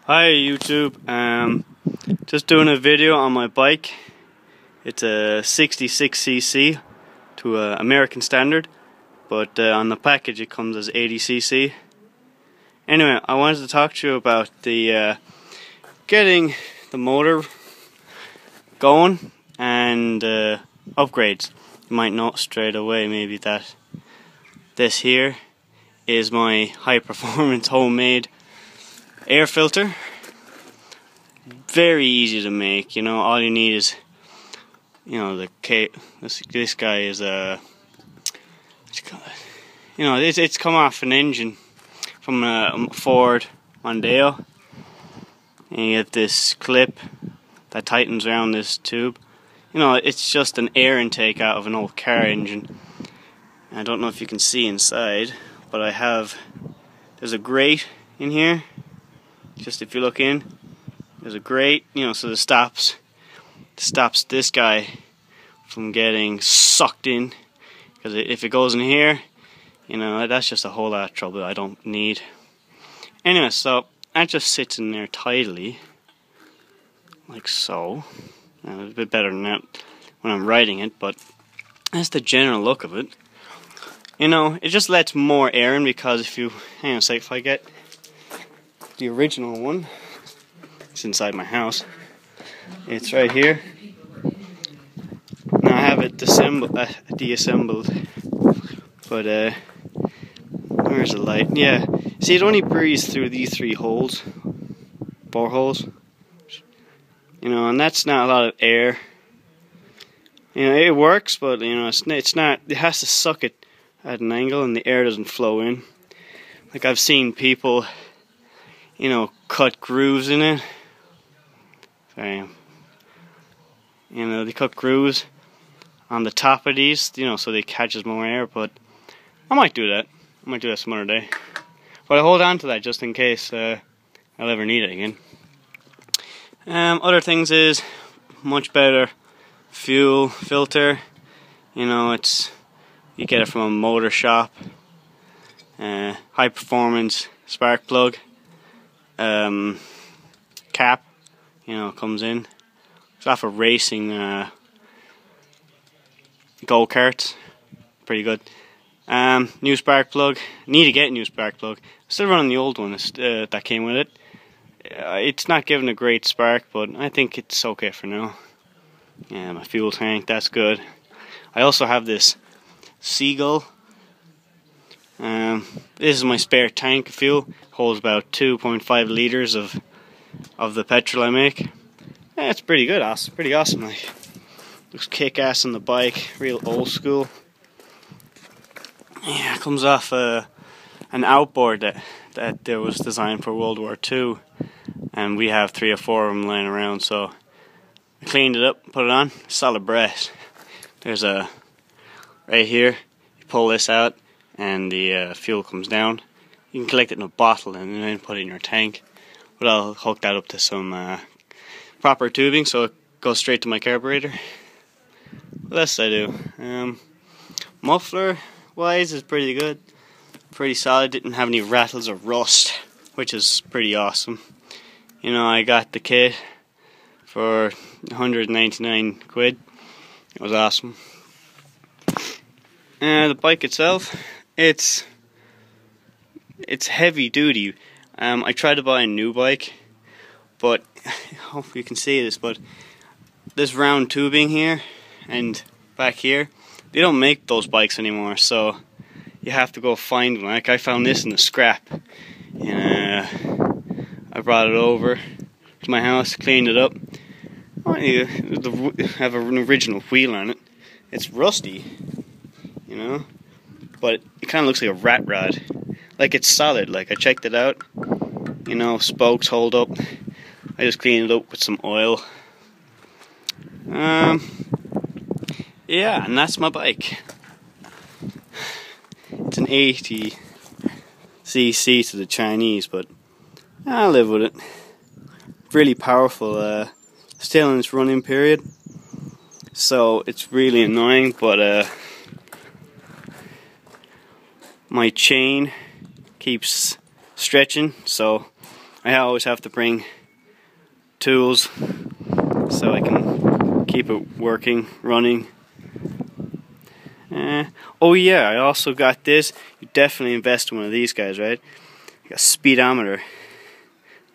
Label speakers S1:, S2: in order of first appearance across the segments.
S1: Hi YouTube, just doing a video on my bike. It's a 66cc to American standard, but on the package it comes as 80cc. Anyway, I wanted to talk to you about the getting the motor going and upgrades. You might note straight away maybe that this here is my high performance homemade air filter. Very easy to make, you know. All you need is, you know, this guy is it's come off an engine from a Ford Mondeo, and you get this clip that tightens around this tube. You know, it's just an air intake out of an old car engine. I don't know if you can see inside, but there's a grate in here. Just if you look in, there's a grate, you know, so it stops this guy from getting sucked in, because if it goes in here, you know, that's just a whole lot of trouble I don't need. Anyway, so that just sits in there tidily, like so. It's a bit better than that when I'm riding it, but that's the general look of it. You know, it just lets more air in, because if you, hang on a sec, if I get the original one, it's inside my house. It's right here. Now I have it deassembled, but where's the light? Yeah, see, it only breathes through these three holes, bore holes. You know, and that's not a lot of air. You know, it works, but you know, it's not. It has to suck it at an angle, and the air doesn't flow in. Like I've seen people, you know, cut grooves in it. You know, they cut grooves on the top of these, you know, so they catches more air. But I might do that. I might do that some other day. But I hold on to that just in case I'll ever need it again. Other things is much better fuel filter. You know, you get it from a motor shop. High performance spark plug. Cap, you know, comes in. It's off of racing go-karts. Pretty good. New spark plug. Need to get a new spark plug. Still running the old one that came with it. It's not giving a great spark, but I think it's okay for now. Yeah, my fuel tank, that's good. I also have this Seagull. This is my spare tank of fuel. Holds about 2.5 liters of the petrol I make. Yeah, it's pretty good, pretty awesome. Like, looks kick-ass on the bike, real old school. Yeah, it comes off an outboard that was designed for World War II, and we have 3 or 4 of them laying around. So I cleaned it up, put it on, solid brass. There's a right here. You pull this out, and the fuel comes down. You can collect it in a bottle and then put it in your tank. But I'll hook that up to some proper tubing so it goes straight to my carburetor. What else I do? Muffler wise is pretty good. Pretty solid. Didn't have any rattles or rust, which is pretty awesome. You know, I got the kit for 199 quid. It was awesome. The bike itself, it's heavy duty. I tried to buy a new bike, but hopefully you can see this, but this round tubing here and back here, they don't make those bikes anymore, so you have to go find one. Like I found this in the scrap, and I brought it over to my house, cleaned it up. I have an original wheel on it. It's rusty, you know, but it kind of looks like a rat rod. Like it's solid. Like I checked it out, you know, spokes hold up. I just cleaned it up with some oil. Yeah, and that's my bike. It's an 80cc to the Chinese, but I live with it. Really powerful. Still in its running period, so it's really annoying, but my chain keeps stretching, so I always have to bring tools so I can keep it working, running. Oh yeah, I also got this. You definitely invest in one of these guys, right? I got a speedometer.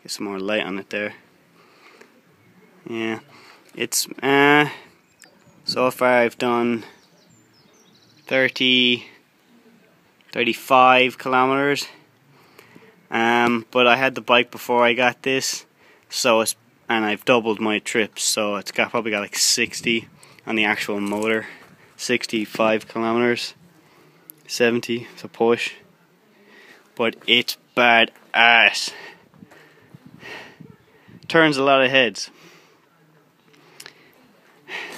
S1: Get some more light on it there. Yeah, it's so far I've done 35 kilometers. But I had the bike before I got this, and I've doubled my trips, so it's probably got like 60 on the actual motor. 65 kilometers, 70, it's a push, but it's badass. Turns a lot of heads.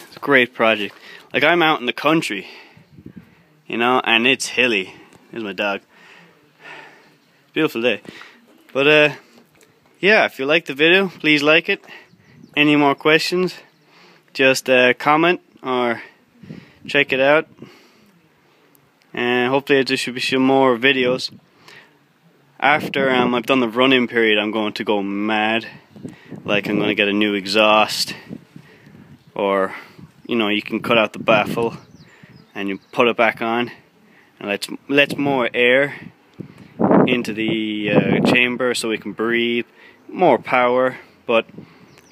S1: It's a great project. Like, I'm out in the country, you know, and it's hilly. Here's my dog. Beautiful day. But yeah, if you like the video, please like it. Any more questions, just comment or check it out, and hopefully there should be some more videos. After I've done the run-in period, I'm going to go mad. Like, I'm going to get a new exhaust, or you know, you can cut out the baffle and you put it back on, and lets more air into the chamber so we can breathe, more power. But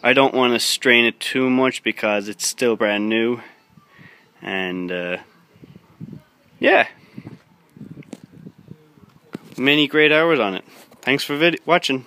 S1: I don't want to strain it too much because it's still brand new. And yeah, many great hours on it. Thanks for watching.